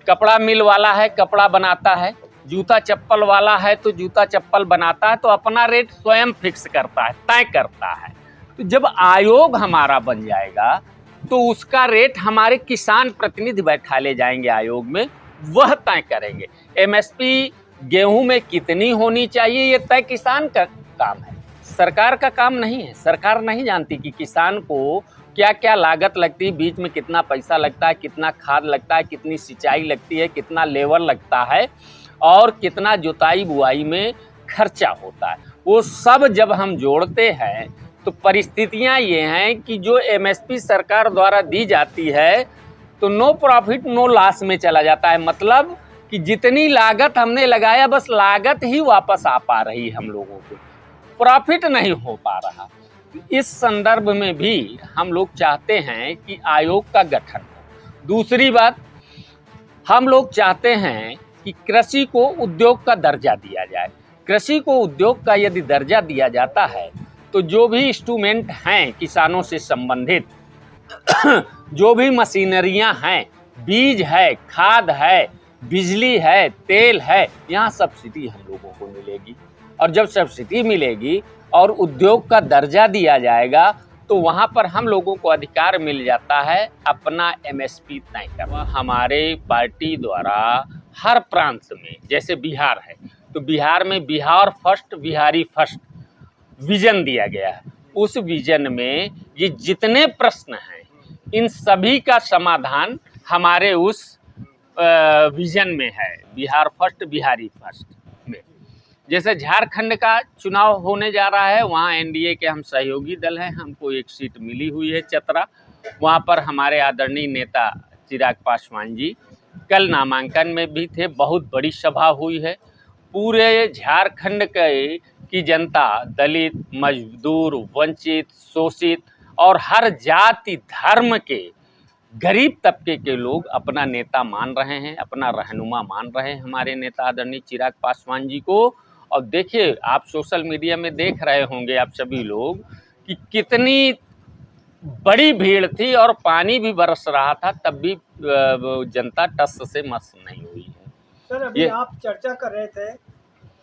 कपड़ा मिल वाला है कपड़ा बनाता है, जूता चप्पल वाला है तो जूता चप्पल बनाता है, तो अपना रेट स्वयं फिक्स करता है, तय करता है। तो जब आयोग हमारा बन जाएगा तो उसका रेट हमारे किसान प्रतिनिधि बैठा ले जाएंगे आयोग में, वह तय करेंगे। एमएसपी गेहूं में कितनी होनी चाहिए ये तय किसान का काम है, सरकार का काम नहीं है। सरकार नहीं जानती कि किसान को क्या क्या लागत लगती है, बीच में कितना पैसा लगता है, कितना खाद लगता है, कितनी सिंचाई लगती है, कितना लेबर लगता है और कितना जुताई बुआई में खर्चा होता है। वो सब जब हम जोड़ते हैं तो परिस्थितियां ये हैं कि जो एमएसपी सरकार द्वारा दी जाती है तो नो प्रॉफिट नो लॉस में चला जाता है। मतलब कि जितनी लागत हमने लगाया बस लागत ही वापस आ पा रही है हम लोगों को, प्रॉफिट नहीं हो पा रहा। इस संदर्भ में भी हम लोग चाहते हैं कि आयोग का गठन हो। दूसरी बात, हम लोग चाहते हैं कि कृषि को उद्योग का दर्जा दिया जाए। कृषि को उद्योग का यदि दर्जा दिया जाता है तो जो भी इंस्ट्रूमेंट हैं किसानों से संबंधित जो भी मशीनरियां हैं, बीज है, खाद है, बिजली है, तेल है, यहाँ सब्सिडी हम लोगों को मिलेगी। और जब सब्सिडी मिलेगी और उद्योग का दर्जा दिया जाएगा तो वहाँ पर हम लोगों को अधिकार मिल जाता है अपना एमएसपी तय करना। हमारे पार्टी द्वारा हर प्रांत में, जैसे बिहार है तो बिहार में Bihar first Bihari first vision दिया गया है। उस विजन में ये जितने प्रश्न हैं इन सभी का समाधान हमारे उस विजन में है, बिहार फर्स्ट बिहारी फर्स्ट में। जैसे झारखंड का चुनाव होने जा रहा है, वहाँ एनडीए के हम सहयोगी दल हैं, हमको एक सीट मिली हुई है चतरा। वहाँ पर हमारे आदरणीय नेता चिराग पासवान जी कल नामांकन में भी थे, बहुत बड़ी सभा हुई है। पूरे झारखंड की जनता, दलित, मजदूर, वंचित, शोषित और हर जाति धर्म के गरीब तबके के लोग अपना नेता मान रहे हैं, अपना रहनुमा मान रहे हैं हमारे नेता आदरणीय चिराग पासवान जी को। और देखिए, आप सोशल मीडिया में देख रहे होंगे आप सभी लोग कि कितनी बड़ी भीड़ थी और पानी भी बरस रहा था, तब भी जनता टस से मस नहीं हुई है। सर, अभी आप चर्चा कर रहे थे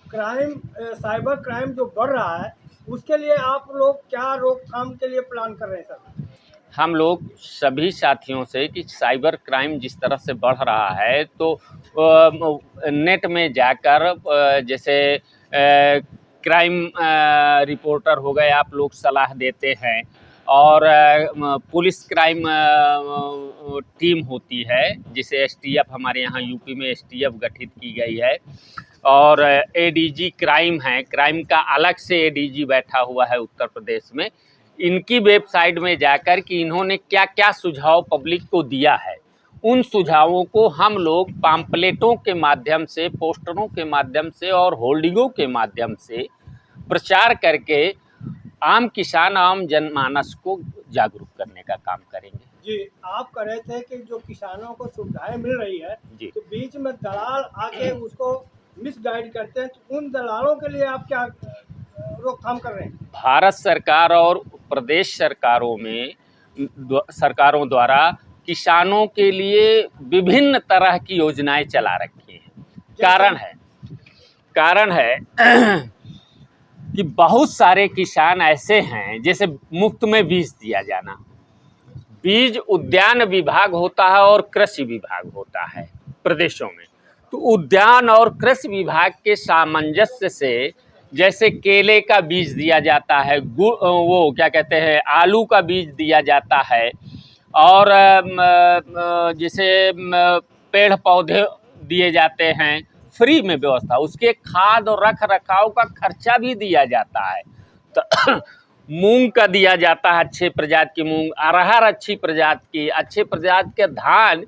क्राइम, साइबर क्राइम जो बढ़ रहा है उसके लिए आप लोग क्या रोकथाम के लिए प्लान कर रहे हैं सर? हम लोग सभी साथियों से कि साइबर क्राइम जिस तरह से बढ़ रहा है तो नेट में जाकर जैसे क्राइम रिपोर्टर हो गए, आप लोग सलाह देते हैं। और पुलिस क्राइम टीम होती है जिसे एसटीएफ, हमारे यहाँ यूपी में एसटीएफ गठित की गई है। और एडीजी क्राइम है, क्राइम का अलग से एडीजी बैठा हुआ है उत्तर प्रदेश में। इनकी वेबसाइट में जाकर कि इन्होंने क्या क्या सुझाव पब्लिक को दिया है, उन सुझावों को हम लोग पाम्पलेटों के माध्यम से, पोस्टरों के माध्यम से और होर्डिंगों के माध्यम से प्रचार करके आम किसान, आम जनमानस को जागरूक करने का काम करेंगे। जी, आप कह रहे थे कि जो किसानों को सुविधाएं मिल रही है जी, तो बीच में दलाल आके उसको मिसगाइड करते हैं, तो उन दलालों के लिए आप क्या रोकथाम कर रहे हैं? भारत सरकार और प्रदेश सरकारों द्वारा किसानों के लिए विभिन्न तरह की योजनाएं चला रखी हैं। कारण है कि बहुत सारे किसान ऐसे हैं, जैसे मुफ्त में बीज दिया जाना। बीज उद्यान विभाग होता है और कृषि विभाग होता है प्रदेशों में। तो उद्यान और कृषि विभाग के सामंजस्य से जैसे केले का बीज दिया जाता है, वो क्या कहते हैं, आलू का बीज दिया जाता है, और जैसे पेड़ पौधे दिए जाते हैं, फ्री में व्यवस्था, उसके खाद और रख रखाव का खर्चा भी दिया जाता है। तो मूंग का दिया जाता है, अच्छे प्रजाति की मूंग, अरहर अच्छी प्रजाति की, अच्छे प्रजाति के धान,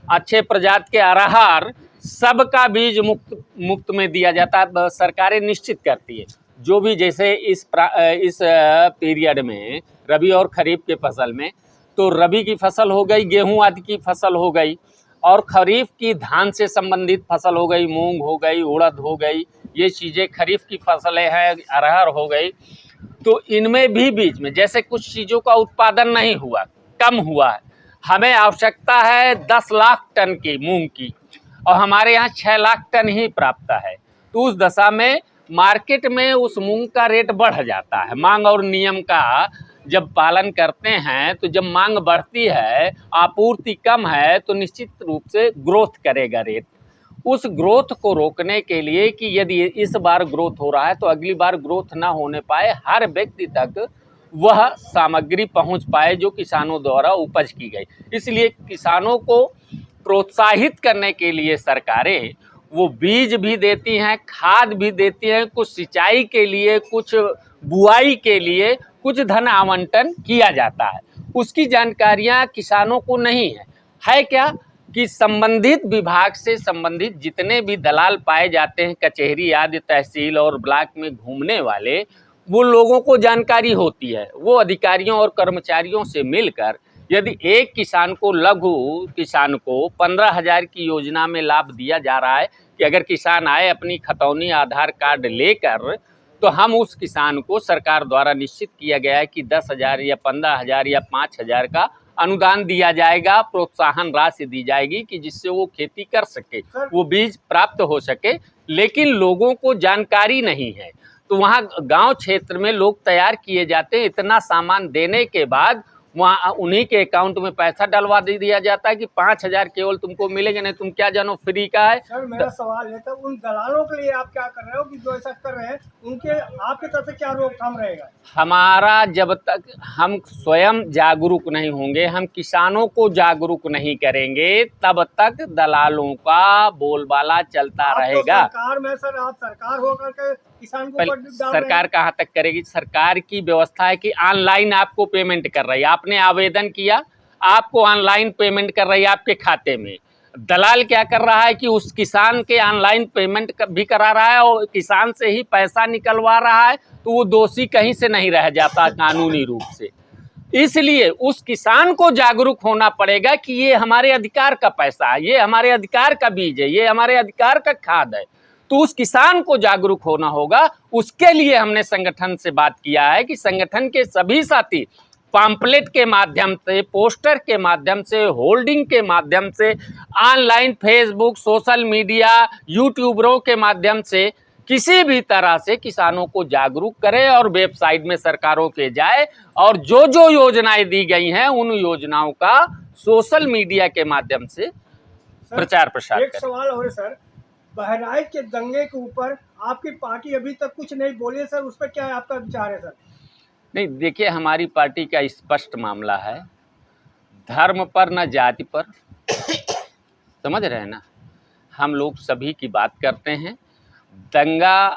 अच्छे प्रजाति के अरहर, सबका बीज मुफ्त में दिया जाता है। सरकारें निश्चित करती है जो भी, जैसे इस पीरियड में रबी और खरीफ के फसल में, तो रबी की फसल हो गई, गेहूं आदि की फसल हो गई, और खरीफ की धान से संबंधित फसल हो गई, मूंग हो गई, उड़द हो गई, ये चीज़ें खरीफ की फसलें हैं, अरहर हो गई। तो इनमें भी बीच में जैसे कुछ चीज़ों का उत्पादन नहीं हुआ, कम हुआ है, हमें आवश्यकता है 10 लाख टन की मूंग की, और हमारे यहाँ 6 लाख टन ही प्राप्त है। तो उस दशा में मार्केट में उस मूंग का रेट बढ़ जाता है। मांग और नियम का जब पालन करते हैं तो जब मांग बढ़ती है, आपूर्ति कम है, तो निश्चित रूप से ग्रोथ करेगा रेट। उस ग्रोथ को रोकने के लिए कि यदि इस बार ग्रोथ हो रहा है तो अगली बार ग्रोथ ना होने पाए, हर व्यक्ति तक वह सामग्री पहुंच पाए जो किसानों द्वारा उपज की गई। इसलिए किसानों को प्रोत्साहित करने के लिए सरकारें वो बीज भी देती हैं, खाद भी देती हैं, कुछ सिंचाई के लिए, कुछ बुआई के लिए कुछ धन आवंटन किया जाता है। उसकी जानकारियां किसानों को नहीं है क्या कि संबंधित विभाग से संबंधित जितने भी दलाल पाए जाते हैं कचहरी आदि तहसील और ब्लॉक में घूमने वाले, वो लोगों को जानकारी होती है। वो अधिकारियों और कर्मचारियों से मिलकर यदि एक किसान को, लघु किसान को 15,000 की योजना में लाभ दिया जा रहा है कि अगर किसान आए अपनी खतौनी आधार कार्ड लेकर, तो हम उस किसान को सरकार द्वारा निश्चित किया गया है कि 10,000 या 15,000 या 5,000 का अनुदान दिया जाएगा, प्रोत्साहन राशि दी जाएगी कि जिससे वो खेती कर सके, वो बीज प्राप्त हो सके। लेकिन लोगों को जानकारी नहीं है, तो वहाँ गांव क्षेत्र में लोग तैयार किए जाते हैं। इतना सामान देने के बाद वहाँ उन्हीं के अकाउंट में पैसा डलवा दिया जाता है कि 5,000 केवल तुमको मिलेंगे, नहीं तुम क्या जानो फ्री का है। सर मेरा सवाल है तो उन दलालों के लिए आप क्या कर रहे हो कि जो ऐसा कर रहे हैं उनके आपकी तरफ से क्या रोकथाम रहेगा? हमारा जब तक हम स्वयं जागरूक नहीं होंगे, हम किसानों को जागरूक नहीं करेंगे, तब तक दलालों का बोलबाला चलता रहेगा। तो सरकार में सर आप सरकार होकर के किसान को सरकार कहाँ तक करेगी? सरकार की व्यवस्था है कि ऑनलाइन आपको पेमेंट कर रही है। आपने आवेदन किया, आपको ऑनलाइन पेमेंट कर रही है आपके खाते में। दलाल क्या कर रहा है कि उस किसान के ऑनलाइन पेमेंट भी करा रहा है और किसान से ही पैसा निकलवा रहा है, तो वो दोषी कहीं से नहीं रह जाता कानूनी रूप से। इसलिए उस किसान को जागरूक होना पड़ेगा कि ये हमारे अधिकार का पैसा है, ये हमारे अधिकार का बीज है, ये हमारे अधिकार का खाद है। तो उस किसान को जागरूक होना होगा। उसके लिए हमने संगठन से बात किया है कि संगठन के सभी साथी पम्पलेट के माध्यम से, पोस्टर के माध्यम से, होल्डिंग के माध्यम से, ऑनलाइन फेसबुक, सोशल मीडिया, यूट्यूबरों के माध्यम से किसी भी तरह से किसानों को जागरूक करें और वेबसाइट में सरकारों के जाए और जो जो योजनाएं दी गई हैं उन योजनाओं का सोशल मीडिया के माध्यम से प्रचार प्रसार एक करें। सवाल और सर, बहराइच के दंगे के ऊपर आपकी पार्टी अभी तक कुछ नहीं बोली है सर, उस पर क्या आपका विचार है सर? नहीं, देखिए हमारी पार्टी का स्पष्ट मामला है, धर्म पर न जाति पर, समझ रहे हैं ना, हम लोग सभी की बात करते हैं। दंगा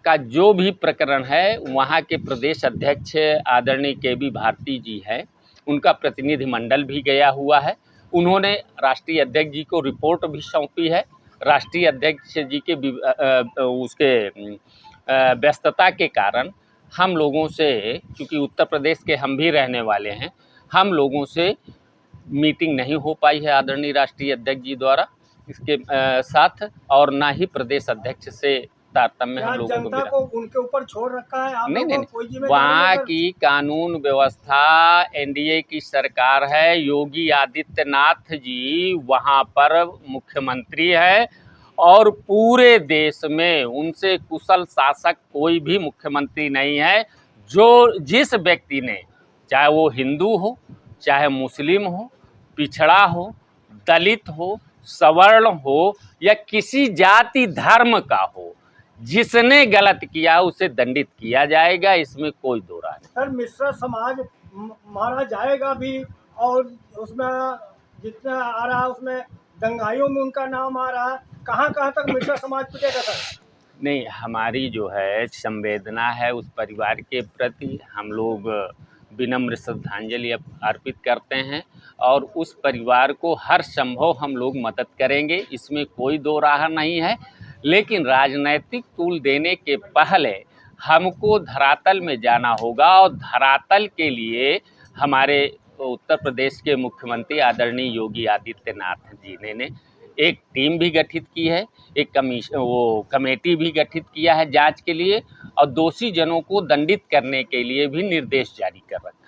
का जो भी प्रकरण है वहाँ के प्रदेश अध्यक्ष आदरणीय के.बी. भारती जी हैं, उनका प्रतिनिधि मंडल भी गया हुआ है। उन्होंने राष्ट्रीय अध्यक्ष जी को रिपोर्ट भी सौंपी है। राष्ट्रीय अध्यक्ष जी के उसके व्यस्तता के कारण हम लोगों से, क्योंकि उत्तर प्रदेश के हम भी रहने वाले हैं, हम लोगों से मीटिंग नहीं हो पाई है आदरणीय राष्ट्रीय अध्यक्ष जी द्वारा इसके साथ, और ना ही प्रदेश अध्यक्ष से तारतम्य हम लोगों जनता को उनके ऊपर छोड़ रखा है। आप नहीं, वहाँ की कानून व्यवस्था एनडीए की सरकार है, योगी आदित्यनाथ जी वहाँ पर मुख्यमंत्री है और पूरे देश में उनसे कुशल शासक कोई भी मुख्यमंत्री नहीं है। जो जिस व्यक्ति ने, चाहे वो हिंदू हो, चाहे मुस्लिम हो, पिछड़ा हो, दलित हो, सवर्ण हो या किसी जाति धर्म का हो, जिसने गलत किया उसे दंडित किया जाएगा, इसमें कोई दो राय नहीं। सर मिश्रा समाज मारा जाएगा भी, और उसमें जितना आ रहा है उसमें दंगाइयों में उनका नाम आ रहा है, कहाँ तक मिश्रा समाज पिटेगा सर? नहीं, हमारी जो है संवेदना है उस परिवार के प्रति, हम लोग विनम्र श्रद्धांजलि अर्पित करते हैं और उस परिवार को हर संभव हम लोग मदद करेंगे, इसमें कोई दो राह नहीं है। लेकिन राजनैतिक तूल देने के पहले हमको धरातल में जाना होगा और धरातल के लिए हमारे उत्तर प्रदेश के मुख्यमंत्री आदरणीय योगी आदित्यनाथ जी ने एक टीम भी गठित की है, एक कमेटी भी गठित किया है जांच के लिए, और दोषी जनों को दंडित करने के लिए भी निर्देश जारी कर रखा है।